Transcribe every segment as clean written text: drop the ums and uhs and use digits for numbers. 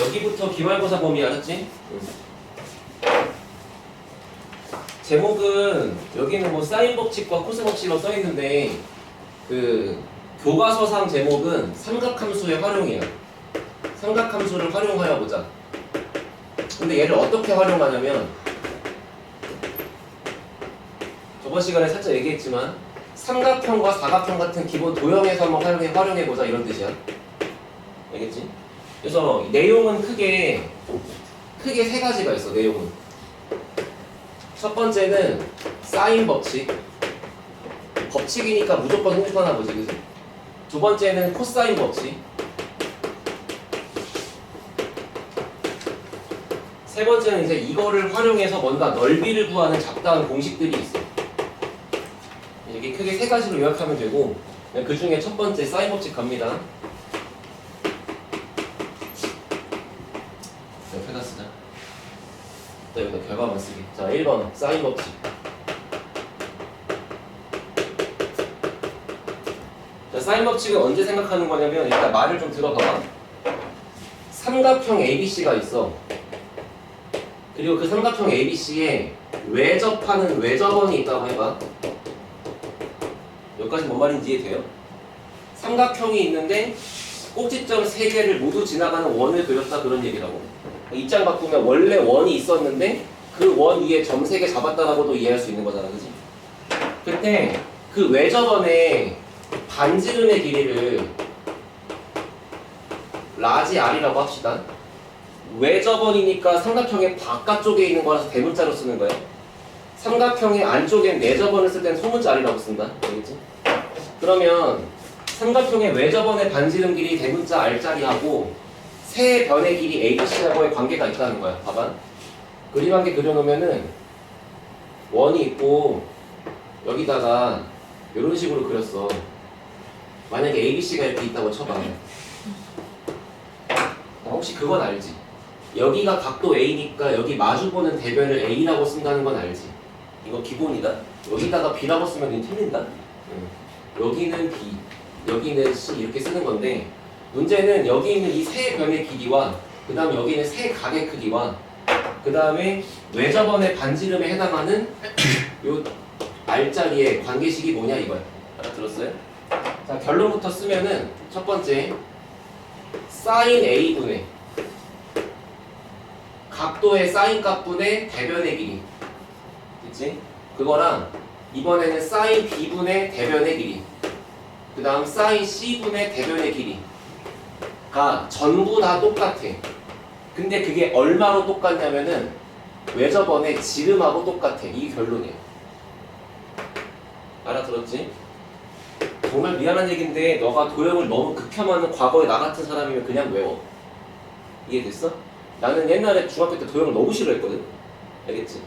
여기부터 기말고사 범위 알았지? 응. 제목은 여기는 뭐 사인 법칙과 코스 법칙으로 써 있는데 그 교과서상 제목은 삼각함수의 활용이야. 삼각함수를 활용하여 보자. 근데 얘를 어떻게 활용하냐면 저번 시간에 살짝 얘기했지만 삼각형과 사각형 같은 기본 도형에서 한번 활용해보자 이런 뜻이야. 알겠지? 그래서 내용은 크게 세 가지가 있어. 내용은 첫 번째는 사인 법칙. 법칙이니까 무조건 생각하나 보지, 그치? 두 번째는 코사인 법칙. 세 번째는 이제 이거를 활용해서 뭔가 넓이를 구하는 잡다한 공식들이 있어. 이렇게 크게 세 가지로 요약하면 되고, 그 중에 첫 번째 사인 법칙 갑니다. 옆에다 쓰자. 여기다 결과만 쓰기. 자, 1번 사인 법칙. 자, 사인 법칙은 언제 생각하는 거냐면 일단 말을 좀 들어봐봐. 삼각형 ABC가 있어. 그리고 그 삼각형 ABC에 외접하는 외접원이 있다고 해봐. 여기까지 뭔 말인지 이해돼요? 삼각형이 있는데 꼭지점 3개를 모두 지나가는 원을 그렸다 그런 얘기라고. 입장 바꾸면 원래 원이 있었는데 그 원 위에 점 3개 잡았다라고도 이해할 수 있는 거잖아, 그치? 그때 그 외접원의 반지름의 길이를 라지 R이라고 합시다. 외접원이니까 삼각형의 바깥쪽에 있는 거라서 대문자로 쓰는 거예요. 삼각형의 안쪽엔 내접원을 쓸 때는 소문자 R이라고 쓴다. 알겠지? 그러면 삼각형의 외접원의 반지름 길이 대문자 R자리하고 세 변의 길이 ABC하고의 관계가 있다는 거야. 봐봐. 그림 한 개 그려놓으면은 원이 있고 여기다가 이런 식으로 그렸어. 만약에 ABC가 이렇게 있다고 쳐봐. 혹시 그건 알지? 여기가 각도 A니까 여기 마주보는 대변을 A라고 쓴다는 건 알지? 이거 기본이다. 여기다가 B라고 쓰면 그냥 틀린다. 여기는 B, 여기는 C 이렇게 쓰는 건데 문제는 여기 있는 이 세 변의 길이와 그 다음 여기 있는 세 각의 크기와 그 다음에 외접원의 반지름에 해당하는 요 R자리의 관계식이 뭐냐 이거야. 알아들었어요? 자, 결론부터 쓰면은 첫 번째 사인 A분의 각도의 사인 값분의 대변의 길이, 그치? 그거랑 이번에는 사인 B분의 대변의 길이, 그 다음 사인 C분의 대변의 길이가 전부 다 똑같아. 근데 그게 얼마로 똑같냐면은 외접원의 지름하고 똑같아. 이게 결론이야. 알아들었지? 정말 미안한 얘기인데 너가 도형을 너무 극혐하는 과거에 나 같은 사람이면 그냥 외워. 이해됐어? 나는 옛날에 중학교 때 도형을 너무 싫어했거든. 알겠지?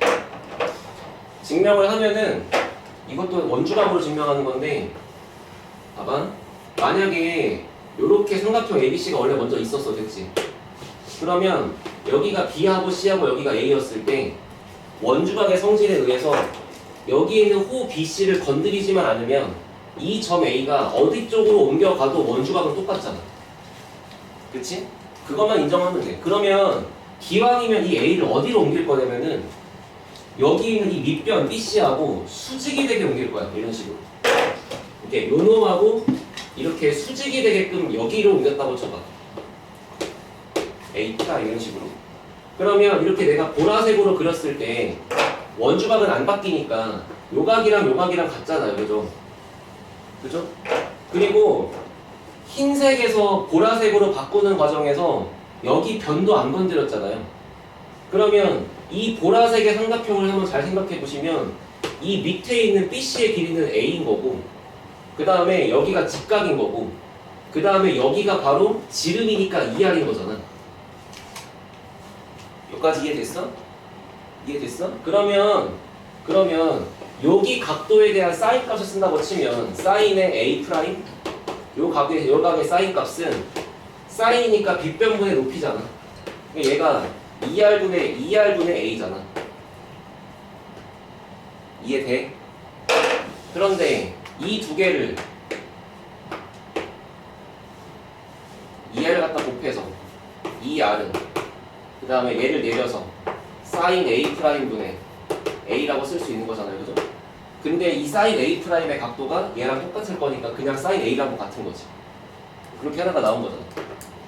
증명을 하면은 이것도 원주각으로 증명하는 건데 봐봐. 만약에 요렇게 삼각형 ABC가 원래 먼저 있었어. 됐지? 그러면 여기가 B하고 C하고 여기가 A였을 때 원주각의 성질에 의해서 여기 있는 호 BC를 건드리지만 않으면 이 점 A가 어디 쪽으로 옮겨가도 원주각은 똑같잖아. 그치? 그것만 인정하면 돼. 그러면 기왕이면 이 A를 어디로 옮길 거냐면은 여기 있는 이 밑변 BC하고 수직이 되게 옮길 거야. 이런 식으로. 이렇게 요 놈하고 이렇게 수직이 되게끔 여기로 옮겼다고 쳐봐. A가 이런 식으로. 그러면 이렇게 내가 보라색으로 그렸을 때 원주각은 안 바뀌니까 요 각이랑 요 각이랑 같잖아요. 그죠? 그죠? 그리고 흰색에서 보라색으로 바꾸는 과정에서 여기 변도 안 건드렸잖아요. 그러면 이 보라색의 삼각형을 한번 잘 생각해 보시면 이 밑에 있는 BC의 길이는 A인 거고 그 다음에 여기가 직각인 거고 그 다음에 여기가 바로 지름이니까 2R인 거잖아. 여기까지 이해됐어? 이해됐어? 그러면 여기 각도에 대한 사인 값을 쓴다고 치면 사인의 A 프라임 요 각의 사인 값은 사인이니까 빗변분의 높이잖아. 얘가 2R분의 A잖아. 이해돼? 그런데 이 두 개를 2R을 갖다 곱해서 이 R은 그 다음에 얘를 내려서 sin A 프라임분의 A라고 쓸 수 있는 거잖아요, 그죠? 근데 이 sin A 프라임의 각도가 얘랑 똑같을 거니까 그냥 sin A랑 같은 거지. 그렇게 하나가 나온 거잖아.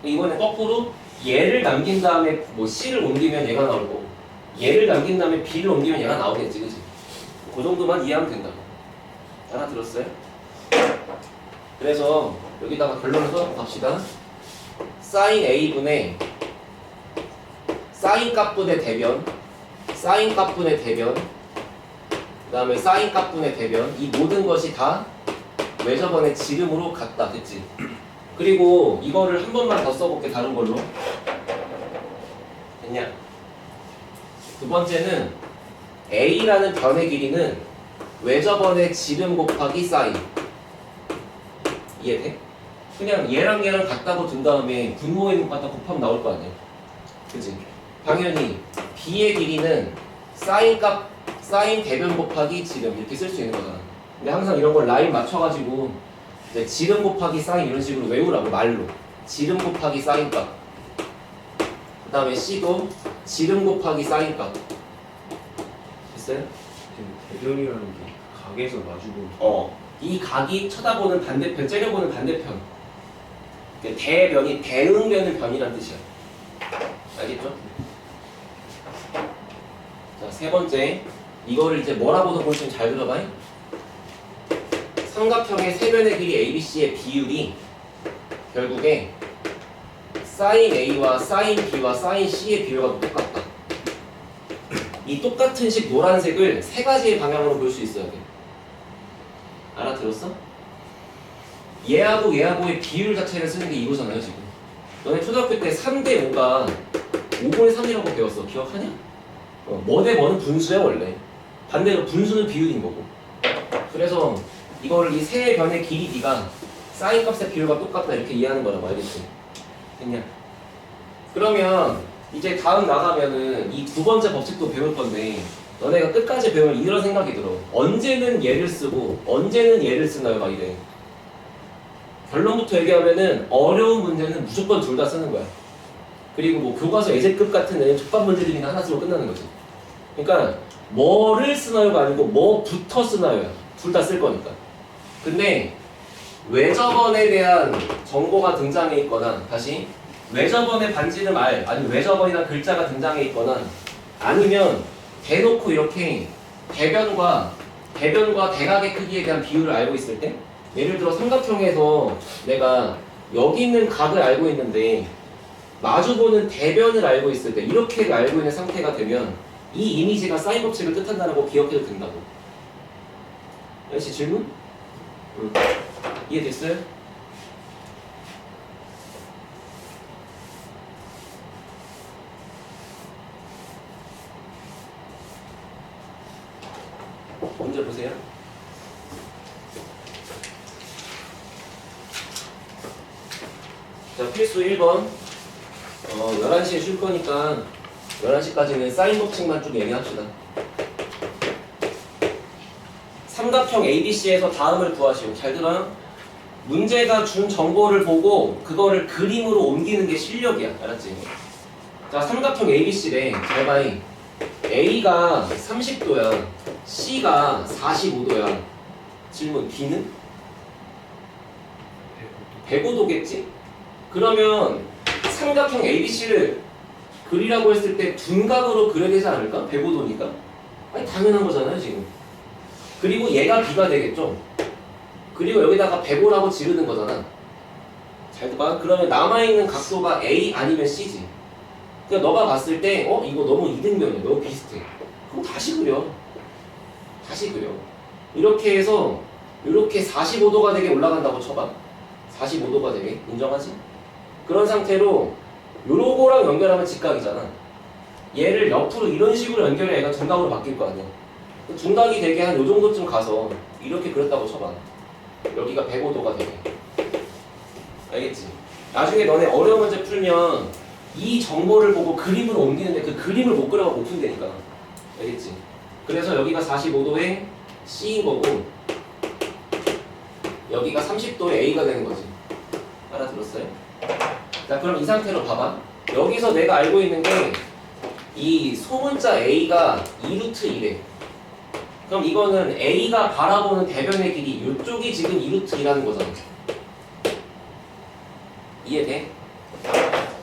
이번엔 거꾸로 얘를 남긴 다음에 뭐 C를 옮기면 얘가 나오고 얘를 남긴 다음에 B를 옮기면 얘가 나오겠지, 그지? 그 정도만 이해하면 된다고. 알아들었어요? 그래서 여기다가 결론을 써갑시다. sin A분의 sin 값분의 대변, sin 값분의 대변, 그 다음에 sin 값분의 대변, 이 모든 것이 다 외접원의 지름으로 같다. 됐지? 그리고 이거를 한 번만 더 써볼게. 다른 걸로. 됐냐? 두 번째는 A라는 변의 길이는 외접원의 지름 곱하기 sin. 이해돼? 그냥 얘랑 얘랑 같다고 둔 다음에 분모에 있는 거 갖다 곱하면 나올 거 아니야. 그치? 당연히 B의 길이는 sin 대변 곱하기 지름 이렇게 쓸 수 있는 거잖아. 근데 항상 이런 걸 라인 맞춰가지고 이제 지름 곱하기 sin 이런 식으로 외우라고. 말로 지름 곱하기 sin 값. 그 다음에 C도 지름 곱하기 sin 값. 됐어요? 대변이라는 게 각에서 마주보는 이 각이 쳐다보는 반대편, 째려보는 반대편. 대변이 대응되는 변이란 뜻이야. 알겠죠? 자, 세 번째. 이거를 이제 뭐라고도 보시면 잘 들어봐요. 삼각형의 세변의 길이 ABC의 비율이 결국에 sin A와 sin B와 sin C의 비율과 똑같다. 이 똑같은 식 노란색을 세 가지의 방향으로 볼 수 있어야 돼. 알아들었어? 얘하고 얘하고의 비율 자체를 쓰는 게 이거잖아요, 지금. 너네 초등학교 때 3대 5가 5분의 3이라고 배웠어. 기억하냐? 뭐 대 뭐는 분수야, 원래. 반대로 분수는 비율인 거고. 그래서 이거를 이 세 변의 길이 B가 사인 값의 비율과 똑같다 이렇게 이해하는 거라고. 알겠지? 됐냐? 그러면 이제 다음 나가면은 이 두 번째 법칙도 배울 건데 너네가 끝까지 배우면 이런 생각이 들어. 언제는 얘를 쓰고 언제는 얘를 쓰나요? 막 이래. 결론부터 얘기하면은 어려운 문제는 무조건 둘 다 쓰는 거야. 그리고 뭐 교과서 예제급 같은 애는 족밥 문제들이나 하나 쓰고 끝나는 거지. 그러니까 뭐를 쓰나요가 아니고 뭐부터 쓰나요야. 둘 다 쓸 거니까. 근데 외접원에 대한 정보가 등장해 있거나 다시 외접원의 반지름 R 아니면 외접원이나 글자가 등장해 있거나 아니면 대놓고 이렇게 대변과 대각의 크기에 대한 비율을 알고 있을 때 예를 들어 삼각형에서 내가 여기 있는 각을 알고 있는데 마주보는 대변을 알고 있을 때 이렇게 알고 있는 상태가 되면 이 이미지가 사인 법칙을 뜻한다고 기억해도 된다고. 역시 질문? 응. 이해됐어요? 문제 보세요. 자, 필수 1번. 11시에 쉴 거니까 11시까지는 사인 법칙만 쭉 얘기합시다. 삼각형 ABC에서 다음을 구하시오. 잘 들어요? 문제가 준 정보를 보고 그거를 그림으로 옮기는 게 실력이야. 알았지? 자, 삼각형 ABC래. 잘 봐이. A가 30도야. C가 45도야. 질문 B는? 105도겠지? 그러면 삼각형 ABC를 그리라고 했을 때 둔각으로 그려야 되지 않을까? 105도니까. 아니 당연한 거잖아요 지금. 그리고 얘가 B가 되겠죠? 그리고 여기다가 105라고 지르는 거잖아. 잘 봐. 그러면 남아있는 각도가 A 아니면 C지. 그러니까 너가 봤을 때 이거 너무 이등변이야. 너무 비슷해. 그럼 다시 그려. 다시 그려. 이렇게 해서 이렇게 45도가 되게 올라간다고 쳐봐. 45도가 되게. 인정하지? 그런 상태로 요거랑 연결하면 직각이잖아. 얘를 옆으로 이런 식으로 연결해 얘가 둔각으로 바뀔 거 아니야. 둔각이 되게 한 요 정도쯤 가서 이렇게 그렸다고 쳐봐. 여기가 105도가 되게. 알겠지? 나중에 너네 어려운 문제 풀면 이 정보를 보고 그림으로 옮기는데 그 그림을 못 그려가 못 푼다니까. 알겠지? 그래서 여기가 45도의 C인 거고 여기가 30도의 A가 되는 거지. 알아들었어요? 자, 그럼 이 상태로 봐봐. 여기서 내가 알고 있는 게 이 소문자 A가 2루트 1에 그럼 이거는 A가 바라보는 대변의 길이 이쪽이 지금 2루트 2라는 거잖아. 이해돼?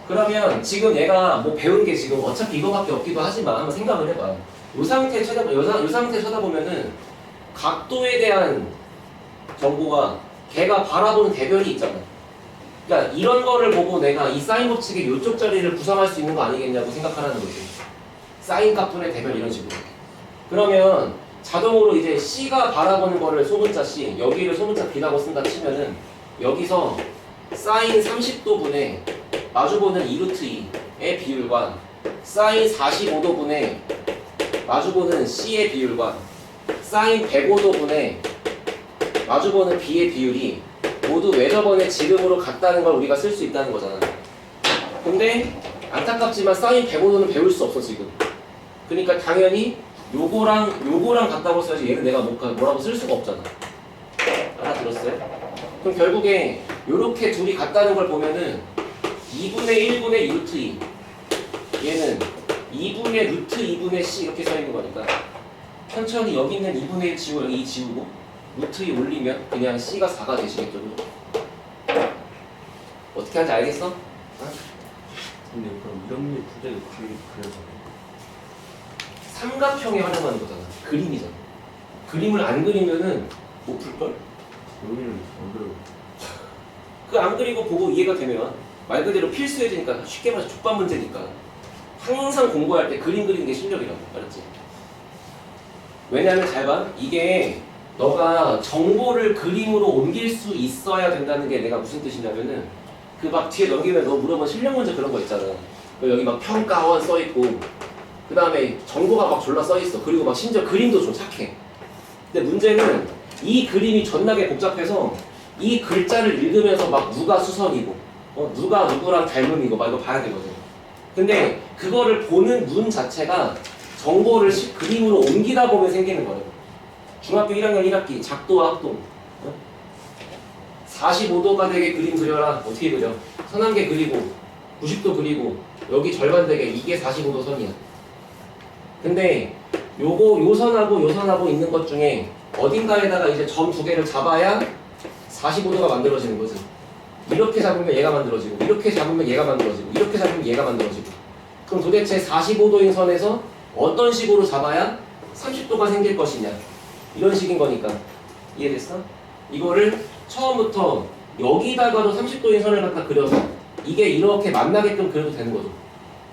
그러면 지금 얘가 뭐 배운 게 지금 어차피 이거밖에 없기도 하지만 한번 생각을 해봐. 요 상태 쳐다보면은 각도에 대한 정보가 걔가 바라보는 대변이 있잖아. 그러니까 이런 거를 보고 내가 이 사인 법칙의 요쪽 자리를 구성할 수 있는 거 아니겠냐고 생각하라는 거지. 사인 값분의 대변 이런 식으로. 그러면 자동으로 이제 C가 바라보는 거를 소문자 C, 여기를 소문자 B라고 쓴다 치면은 여기서 사인 30도분의 마주보는 2루트 2의 비율과 사인 45도분의 마주보는 C의 비율과 사인 105도분의 마주보는 B의 비율이 모두 외접원의 지름으로 같다는 걸 우리가 쓸 수 있다는 거잖아. 근데 안타깝지만 사인 105도는 배울 수 없어 지금. 그러니까 당연히 요거랑 같다고 써야지 얘는 내가 뭐라고 쓸 수가 없잖아. 알아들었어요? 그럼 결국에 요렇게 둘이 같다는 걸 보면은 2분의 1분의 2루트 2 얘는 2분의 루트 2분의 C 이렇게 써 있는 거니까 천천히 여기 있는 2분의 1 지우고 여기 2 지우고 루트 2 올리면 그냥 C가 4가 되시겠죠. 어떻게 하는지 알겠어? 근데 그럼 이런 게 부재도 그래서 삼각형에 활용하는 거잖아. 그림이잖아. 그림을 안 그리면은 못 풀걸? 여기는 안 그래요. 그 안 그리고 보고 이해가 되면 말 그대로 필수해지니까 쉽게 말해서 족밥 문제니까 항상 공부할 때 그림 그리는 게 실력이라고. 알았지? 왜냐면 잘 봐. 이게 너가 정보를 그림으로 옮길 수 있어야 된다는 게 내가 무슨 뜻이냐면은 그 막 뒤에 넘기면 너 물어본 실력 문제 그런 거 있잖아. 여기 막 평가원 써 있고 그 다음에 정보가 막 졸라 써 있어. 그리고 막 심지어 그림도 좀 착해. 근데 문제는 이 그림이 존나게 복잡해서 이 글자를 읽으면서 막 누가 수선이고 누가 누구랑 닮음이고 막 이거 봐야 되거든. 근데 그거를 보는 눈 자체가 정보를 그림으로 옮기다 보면 생기는 거예요. 중학교 1학년 1학기 작도와 합동 45도가 되게 그림 그려라. 어떻게 그려? 선 한 개 그리고 90도 그리고 여기 절반 되게 이게 45도 선이야. 근데 요 선하고 있는 것 중에 어딘가에다가 이제 점 두 개를 잡아야 45도가 만들어지는 거지. 이렇게 잡으면 얘가 만들어지고 이렇게 잡으면 얘가 만들어지고 이렇게 잡으면 얘가 만들어지고. 그럼 도대체 45도인 선에서 어떤 식으로 잡아야 30도가 생길 것이냐. 이런 식인 거니까. 이해됐어? 이거를 처음부터 여기다가도 30도인 선을 갖다 그려서 이게 이렇게 만나게끔 그려도 되는 거죠.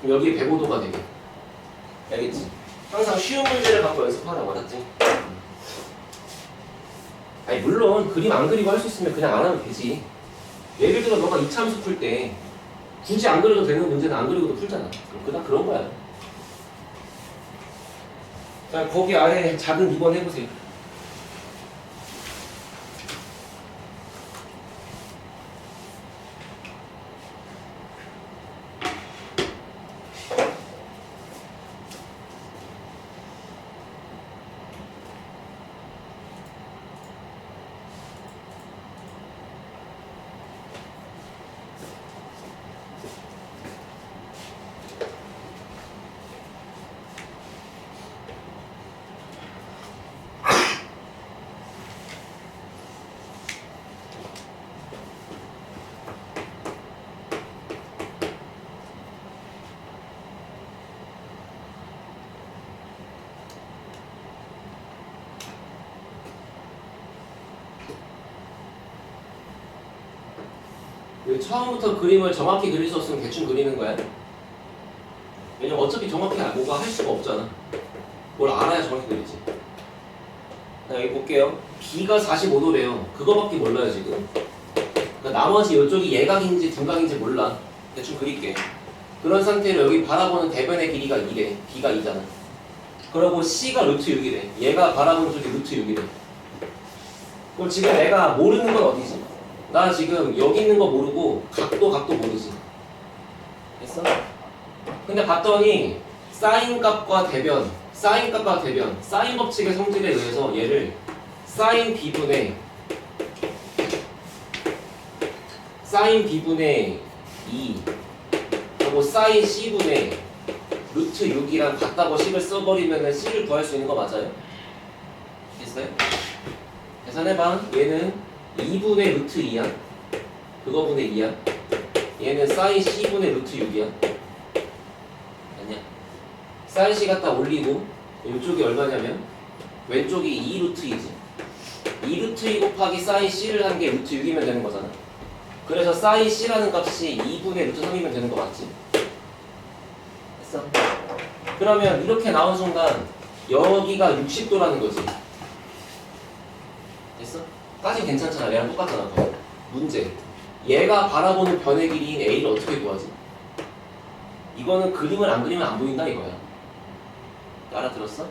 그럼 여기 105도가 되게. 알겠지? 항상 쉬운 문제를 갖고 연습하라고. 알았지? 아니 물론 그림 안 그리고 할 수 있으면 그냥 안 하면 되지. 예를 들어 너가 이차함수 풀 때 굳이 안 그려도 되는 문제는 안 그리고도 풀잖아. 그냥 그런 거야. 자, 거기 아래 작은 2번 해보세요. 처음부터 그림을 정확히 그릴 수 없으면 대충 그리는 거야. 왜냐면 어차피 정확히 뭐가 할 수가 없잖아. 뭘 알아야 정확히 그리지. 자, 여기 볼게요. B가 45도래요. 그거밖에 몰라요 지금. 그러니까 나머지 이쪽이 예각인지 둔각인지 몰라. 대충 그릴게. 그런 상태로 여기 바라보는 대변의 길이가 2래. B가 2잖아. 그리고 C가 루트 6이래. 얘가 바라보는 쪽이 루트 6이래. 그럼 지금 내가 모르는 건 어디지? 나 지금 여기 있는 거 모르고 각도 모르지. 됐어? 근데 봤더니 사인 값과 대변, 사인 법칙의 성질에 의해서 얘를 사인 B분의 2 요거 사인 C분의 루트 6이랑 같다고 식을 써버리면은 C를 구할 수 있는 거 맞아요? 됐어요? 계산해봐. 얘는 2분의 루트 2야. 그거분의 2야. 얘는 사인 C분의 루트 6이야. 아니야. 사인 C 갖다 올리고 이쪽이 얼마냐면 왼쪽이 2 루트 2지. 2 루트 2 곱하기 사인 C를 한 게 루트 6이면 되는 거잖아. 그래서 사인 C라는 값이 2분의 루트 3이면 되는 거 맞지? 됐어? 그러면 이렇게 나온 순간 여기가 60도라는 거지. 됐어? 까진 괜찮잖아. 얘랑 똑같잖아. 거의. 문제. 얘가 바라보는 변의 길이인 A를 어떻게 구하지? 이거는 그림을 안 그리면 안 보인다 이거야. 알아들었어?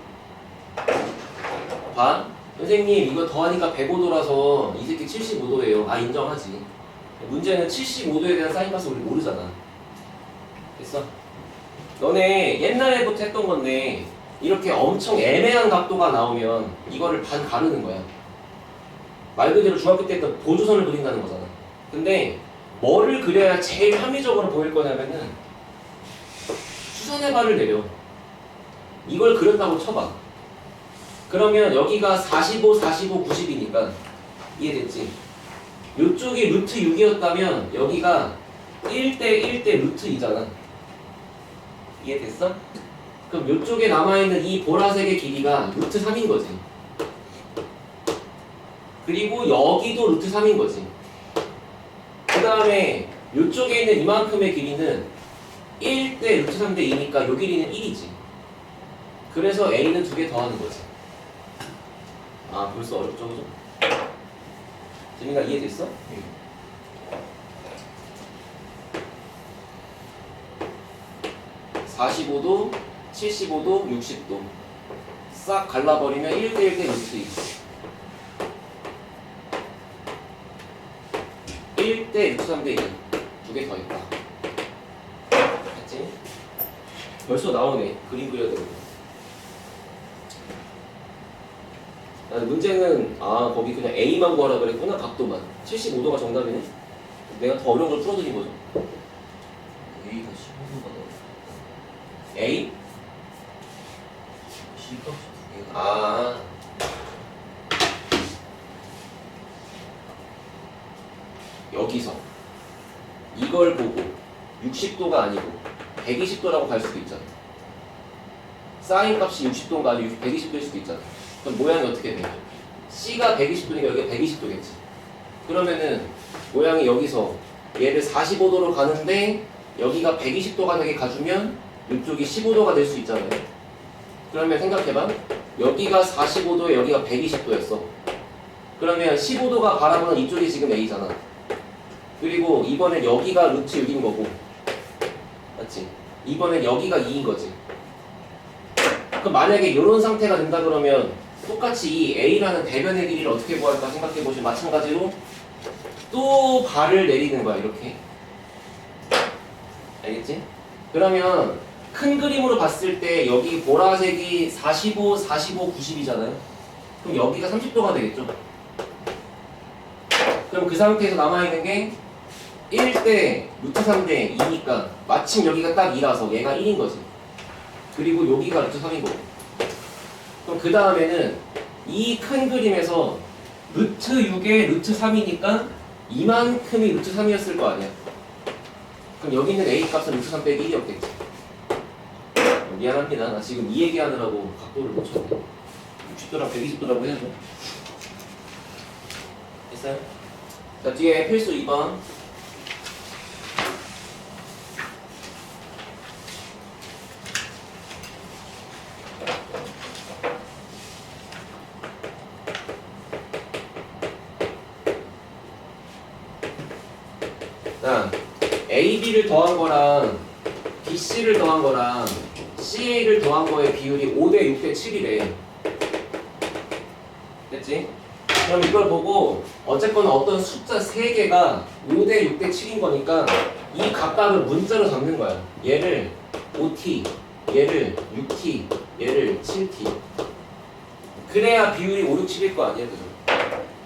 봐. 선생님 이거 더하니까 105도라서 이 새끼 75도예요. 아 인정하지. 문제는 75도에 대한 사인 값을 우리 모르잖아. 됐어? 너네 옛날에부터 했던 건데 이렇게 엄청 애매한 각도가 나오면 이거를 반 가르는 거야. 말 그대로 중학교 때 했던 보조선을 그린다는 거잖아. 근데 뭐를 그려야 제일 합리적으로 보일 거냐면은 수선의 발을 내려. 이걸 그렸다고 쳐봐. 그러면 여기가 45, 45, 90이니까 이해됐지? 요쪽이 루트 6이었다면 여기가 1대 1대 루트 2잖아. 이해됐어? 그럼 요쪽에 남아있는 이 보라색의 길이가 루트 3인 거지. 그리고 여기도 루트 3인 거지. 그 다음에 요쪽에 있는 이만큼의 길이는 1대 루트 3대 2니까 요 길이는 1이지. 그래서 A는 2개 더하는 거지. 아 벌써 어렵죠 그죠? 재민아 이해됐어? 응. 응. 45도, 75도, 60도 싹 갈라버리면 1대 1대 루트 2 1대 루트 3대 2 두 개 더 있다. 됐지? 벌써 나오네. 그림 그려야 되거든. 문제는 거기 그냥 A만 구하라 그랬구나. 각도만 75도가 정답이네. 내가 더 어려운 걸 풀어드린 거죠. A가 15도가 나와. A? C 값이 2개가. 여기서 이걸 보고 60도가 아니고 120도라고 갈 수도 있잖아. 사인 값이 60도가 아니고 120도일 수도 있잖아. 그럼 모양이 어떻게 돼? C가 120도니까 여기가 120도겠지. 그러면은 모양이 여기서 얘를 45도로 가는데 여기가 120도가 되게 가주면 이쪽이 15도가 될 수 있잖아요. 그러면 생각해봐. 여기가 45도에 여기가 120도였어. 그러면 15도가 바라보는 이쪽이 지금 A잖아. 그리고 이번엔 여기가 루트 6인 거고, 맞지? 이번엔 여기가 2인 거지. 그럼 만약에 이런 상태가 된다 그러면 똑같이 이 A라는 대변의 길이를 어떻게 구할까 생각해보시면 마찬가지로 또 발을 내리는 거야. 이렇게. 알겠지? 그러면 큰 그림으로 봤을 때 여기 보라색이 45, 45, 90이잖아요. 그럼 여기가 30도가 되겠죠? 그럼 그 상태에서 남아있는 게 1대 루트 3대 2니까 마침 여기가 딱 2라서 얘가 1인 거지. 그리고 여기가 루트 3인 거고. 그럼 그 다음에는 이 큰 그림에서 루트 6에 루트 3이니까 이만큼이 루트 3이었을 거 아니야. 그럼 여기 있는 A 값은 루트 3 빼기 1이었겠지. 미안합니다. 나 지금 이 얘기하느라고 각도를 못 쳤네. 60도랑 120도라고 해야죠. 됐어요? 자, 뒤에 필수 2번. 자, AB를 더한 거랑 BC를 더한 거랑 CA를 더한 거의 비율이 5대 6대 7이래. 됐지? 그럼 이걸 보고 어쨌거나 어떤 숫자 3개가 5대 6대 7인 거니까 이 각각을 문자로 적는 거야. 얘를 5t, 얘를 6t, 얘를 7t. 그래야 비율이 5, 6, 7일 거 아니야, 그죠?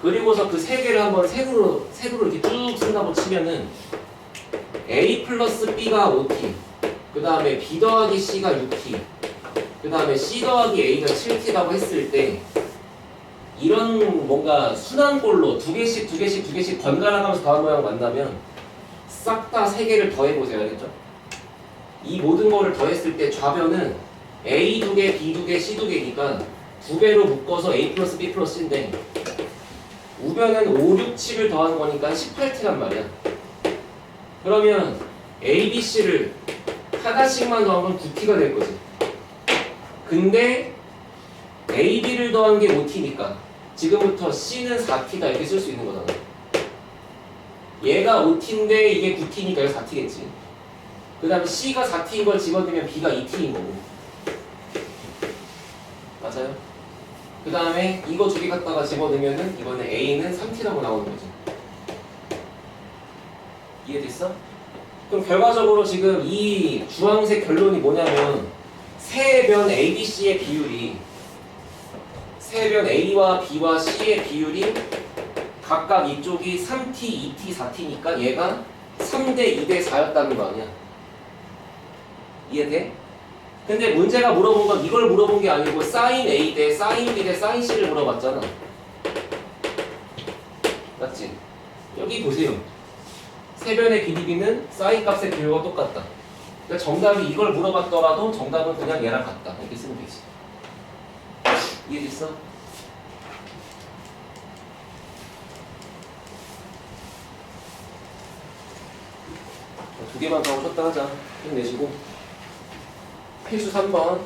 그리고서 그 3개를 한번 세로로 이렇게 쭉 쓴다고 치면은 A 플러스 B가 5t, 그 다음에 B 더하기 C가 6t, 그 다음에 C 더하기 A가 7t라고 했을 때 이런 뭔가 순환꼴로 두 개씩 번갈아 가면서 더한 모양 만나면 싹 다 세 개를 더해보세요. 알겠죠? 이 모든 거를 더했을 때 좌변은 A 2개, B 2개, C 2개니까 두 배로 묶어서 A 플러스 B 플러스 C인데 우변은 5, 6, 7을 더하는 거니까 18t란 말이야. 그러면 A, B, C를 하나씩만 더하면 9t가 될 거지. 근데 A, B를 더한 게 5t니까 지금부터 C는 4t다 이렇게 쓸 수 있는 거잖아. 얘가 5t인데 이게 9t니까 이거 4t겠지. 그 다음에 C가 4t인 걸 집어넣으면 B가 2t인 거고. 맞아요? 그 다음에 이거 두 개 갖다가 집어넣으면은 이번에 A는 3t라고 나오는 거지. 이해됐어? 그럼 결과적으로 지금 이 주황색 결론이 뭐냐면 세 변 A, B, C의 비율이 세 변 A와 B와 C의 비율이 각각 이쪽이 3t, 2t, 4t니까 얘가 3대 2대 4였다는 거 아니야. 이해돼? 근데 문제가 물어본 건 이걸 물어본 게 아니고 sin A 대 sin B 대 sin C를 물어봤잖아. 맞지? 여기 보세요. 세 변의 길이비는 sin 값의 비율과 똑같다. 그러니까 정답이 이걸 물어봤더라도 정답은 그냥 얘랑 같다. 이렇게 쓰면 되지. 이해됐어? 두 개만 더 오셨다 하자. 힘내시고. 필수 3번.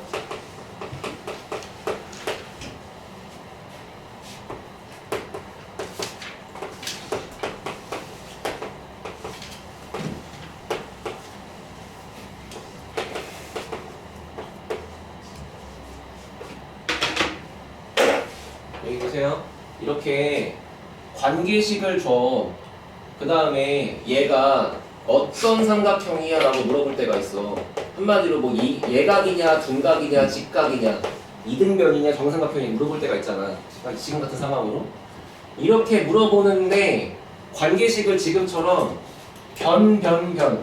여기 보세요. 이렇게 관계식을 줘. 그 다음에 얘가 어떤 삼각형이야? 라고 물어볼 때가 있어. 한마디로 뭐 예각이냐, 둔각이냐, 직각이냐, 이등변이냐, 정삼각형이 물어볼 때가 있잖아. 지금 같은 상황으로. 이렇게 물어보는데 관계식을 지금처럼 변,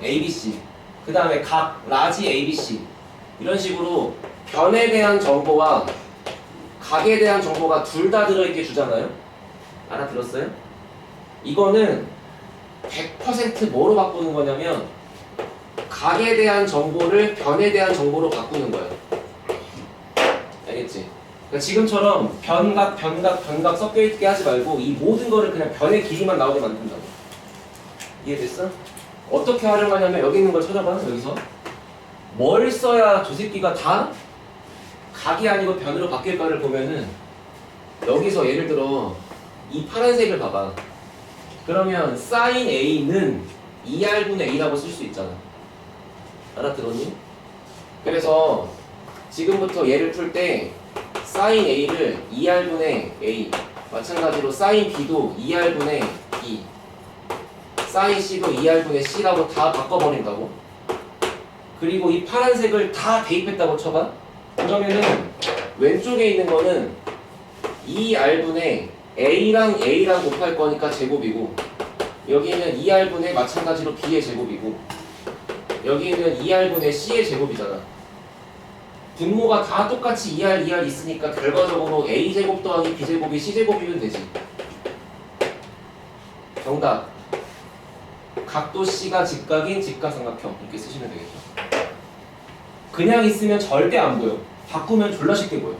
ABC, 그 다음에 각, 라지 ABC 이런 식으로 변에 대한 정보와 각에 대한 정보가 둘 다 들어있게 주잖아요. 알아들었어요? 이거는 100% 뭐로 바꾸는 거냐면 각에 대한 정보를 변에 대한 정보로 바꾸는 거예요. 알겠지? 그러니까 지금처럼 변각 섞여있게 하지 말고 이 모든 거를 그냥 변의 길이만 나오게 만든다고. 이해됐어? 어떻게 활용하냐면 여기 있는 걸 찾아봐. 여기서 뭘 써야 저 새끼가 다 각이 아니고 변으로 바뀔까를 보면은 여기서 예를 들어 이 파란색을 봐봐. 그러면 sin A는 2R분의 A라고 쓸 수 있잖아. 알아들었니? 그래서 지금부터 얘를 풀 때 sin A를 2R분의 A, 마찬가지로 sin B도 2R분의 2, sin C도 2R분의 C라고 다 바꿔버린다고. 그리고 이 파란색을 다 대입했다고 쳐봐. 그러면은 왼쪽에 있는 거는 2R분의 A랑 곱할 거니까 제곱이고, 여기는 2R분의 마찬가지로 B의 제곱이고, 여기는 2R분의 C의 제곱이잖아. 분모가 다 똑같이 2R 있으니까 결과적으로 A제곱 더하기 B제곱이 C제곱이면 되지. 정답. 각도 C가 직각인 직각삼각형. 이렇게 쓰시면 되겠죠. 그냥 있으면 절대 안 보여. 바꾸면 졸라 쉽게 보여.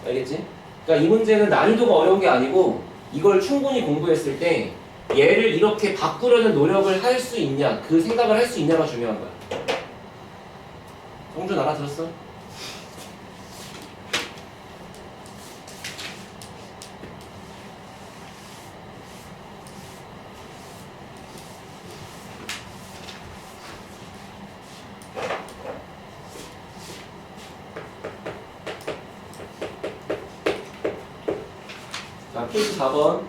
알겠지? 그러니까 이 문제는 난이도가 어려운 게 아니고 이걸 충분히 공부했을 때 얘를 이렇게 바꾸려는 노력을 할 수 있냐, 그 생각을 할 수 있냐가 중요한 거야. 정준 알아들었어? 자, 페이지 4번.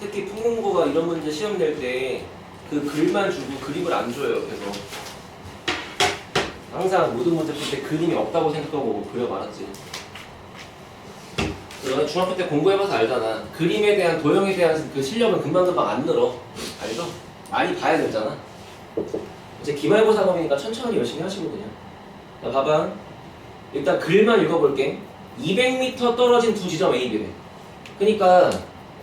특히 풍공고가 이런 문제 시험 낼 때 그 글만 주고 그림을 안 줘요. 그래서 항상 모든 문제 풀 때 그림이 없다고 생각하고 그려 말았지. 너네 중학교 때 공부해봐서 알잖아. 그림에 대한 도형에 대한 그 실력은 금방금방 안 늘어. 알죠? 많이 봐야 되잖아. 이제 기말고사 범위니까 천천히 열심히 하시고 그냥. 자, 봐봐. 일단 글만 읽어볼게. 200m 떨어진 두 지점 A, B래. 그러니까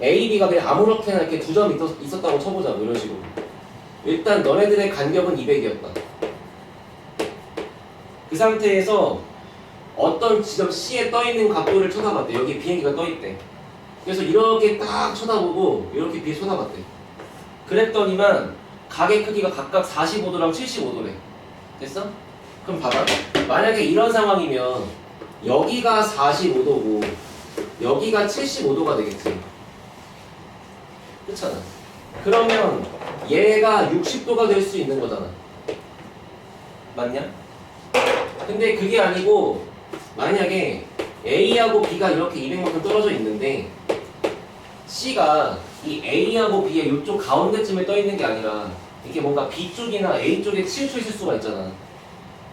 A, B가 그냥 아무렇게나 이렇게 두 점 있었다고 쳐보자고. 이런 식으로. 일단 너네들의 간격은 200이었다. 그 상태에서 어떤 지점 C에 떠있는 각도를 쳐다봤대. 여기 비행기가 떠있대. 그래서 이렇게 딱 쳐다보고 이렇게 비에 쳐다봤대. 그랬더니만 각의 크기가 각각 45도랑 75도래. 됐어? 그럼 봐봐. 만약에 이런 상황이면 여기가 45도고 여기가 75도가 되겠지. 그렇잖아. 그러면 얘가 60도가 될 수 있는 거잖아. 맞냐? 근데 그게 아니고 만약에 A하고 B가 이렇게 200만큼 떨어져 있는데 C가 이 A하고 B의 이쪽 가운데쯤에 떠 있는 게 아니라 이게 뭔가 B 쪽이나 A 쪽에 치우쳐 있을 수가 있잖아.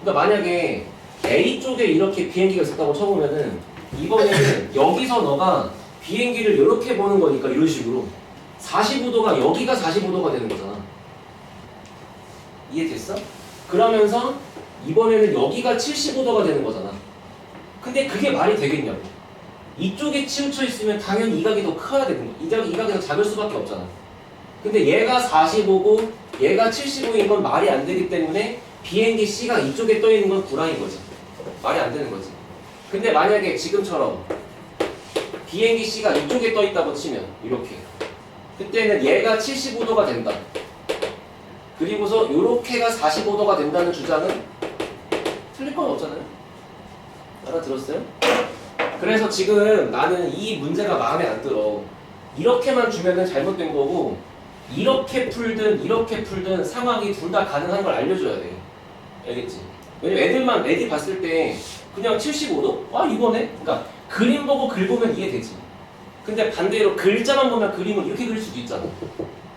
그러니까 만약에 A 쪽에 이렇게 비행기가 있었다고 쳐보면은 이번에는 여기서 너가 비행기를 이렇게 보는 거니까 이런 식으로 45도가 여기가 45도가 되는 거잖아. 이해됐어? 그러면서 이번에는 여기가 75도가 되는 거잖아. 근데 그게 말이 되겠냐고. 이쪽에 치우쳐 있으면 당연히 이 각이 더 커야 되는 거야. 이 각이 더 작을 수밖에 없잖아. 근데 얘가 45고 얘가 75인 건 말이 안 되기 때문에 비행기 C가 이쪽에 떠 있는 건 구라인 거지. 말이 안 되는 거지. 근데 만약에 지금처럼 비행기 C가 이쪽에 떠 있다고 치면 이렇게 그때는 얘가 75도가 된다. 그리고서 요렇게가 45도가 된다는 주장은 틀릴 건 없잖아요. 알아들었어요? 그래서 지금 나는 이 문제가 마음에 안 들어. 이렇게만 주면은 잘못된 거고 이렇게 풀든 상황이 둘 다 가능한 걸 알려줘야 돼. 알겠지? 왜냐면 애들 봤을 때 그냥 75도? 아 이거네? 그러니까 그림 보고 글 보면 이해되지. 근데 반대로 글자만 보면 그림을 이렇게 그릴 수도 있잖아.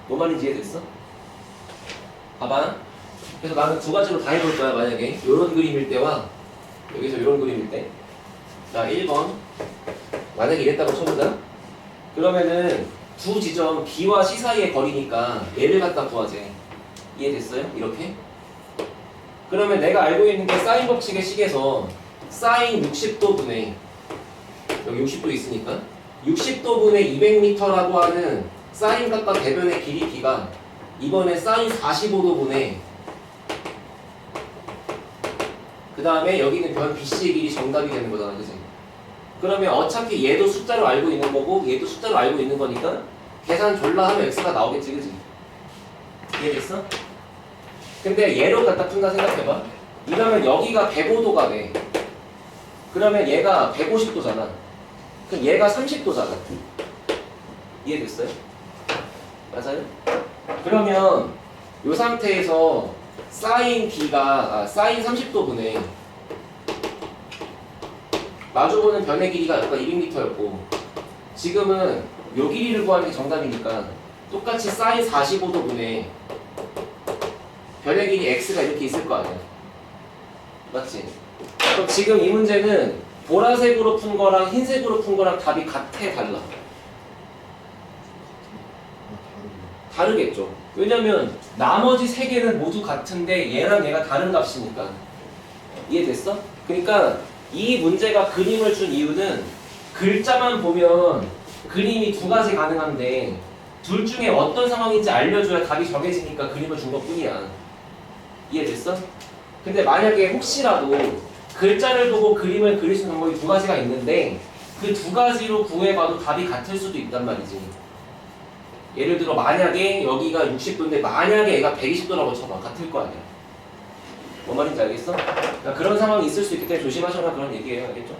뭔 말인지 이해됐어? 봐봐. 그래서 나는 두 가지로 다 해볼 거야. 만약에 이런 그림일 때와 여기서 이런 그림일 때. 자, 1번. 만약에 이랬다고 쳐보자. 그러면은 두 지점 B와 C 사이의 거리니까 얘를 갖다 구하재. 이해됐어요? 이렇게. 그러면 내가 알고 있는 게 사인 법칙의 식에서 사인 60도분의 여기 60도 있으니까 60도분의 200m라고 하는 사인 각과 대변의 길이 B가 이번에 사인 45도분의 그 다음에 여기는 변 BC의 길이 정답이 되는 거잖아. 그치? 그러면 어차피 얘도 숫자로 알고 있는 거고 얘도 숫자로 알고 있는 거니까 계산 졸라 하면 x가 나오겠지. 그치? 이해됐어? 근데 얘로 갖다 푼다 생각해봐. 이러면 여기가 105도가 돼. 그러면 얘가 150도잖아. 그럼 얘가 30도잖아. 이해됐어요? 맞아요? 그러면 이 상태에서 사인 B가 사인 30도분의 마주보는 변의 길이가 아까 200m였고 지금은 요 길이를 구하는 게 정답이니까 똑같이 사인 45도분의 변의 길이 x가 이렇게 있을 거 아니야. 맞지? 그럼 지금 이 문제는 보라색으로 푼 거랑 흰색으로 푼 거랑 답이 같아 달라? 다르겠죠. 왜냐면 나머지 세 개는 모두 같은데 얘랑 얘가 다른 값이니까. 이해됐어? 그러니까 이 문제가 그림을 준 이유는 글자만 보면 그림이 두 가지 가능한데 둘 중에 어떤 상황인지 알려줘야 답이 정해지니까 그림을 준 것뿐이야. 이해됐어? 근데 만약에 혹시라도 글자를 보고 그림을 그릴 수 있는 방법이 두 가지가 있는데 그 두 가지로 구해봐도 답이 같을 수도 있단 말이지. 예를 들어 만약에 여기가 60도인데 만약에 얘가 120도라고 쳐봐. 같을 거 아니야. 뭔 말인지 알겠어? 그러니까 그런 상황이 있을 수 있기 때문에 조심하셔라 그런 얘기예요. 알겠죠?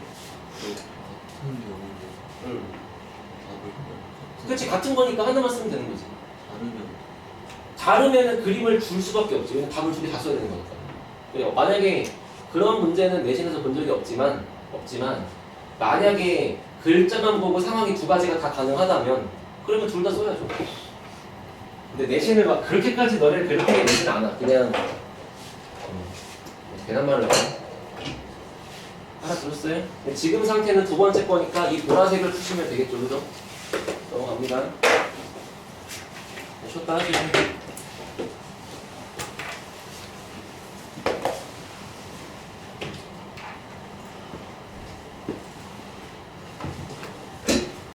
응. 그렇지. 같은 거니까 하나만 쓰면 되는 거지. 다르면은 그림을 줄 수밖에 없지. 왜냐면 답을 두 개 다 써야 되는 거니까. 그래. 만약에 그런 문제는 내신에서 본 적이 없지만 만약에 글자만 보고 상황이 두 가지가 다 가능하다면 그러면 둘 다 써야죠. 근데 내신을 막 그렇게까지 너를 괴롭히게 내진 않아. 그냥 괜한 말을 하네. 알아들었어요? 지금 상태는 두 번째 거니까 이 보라색을 푸시면 되겠죠. 그죠? 넘어갑니다. 쉬었다 하시죠.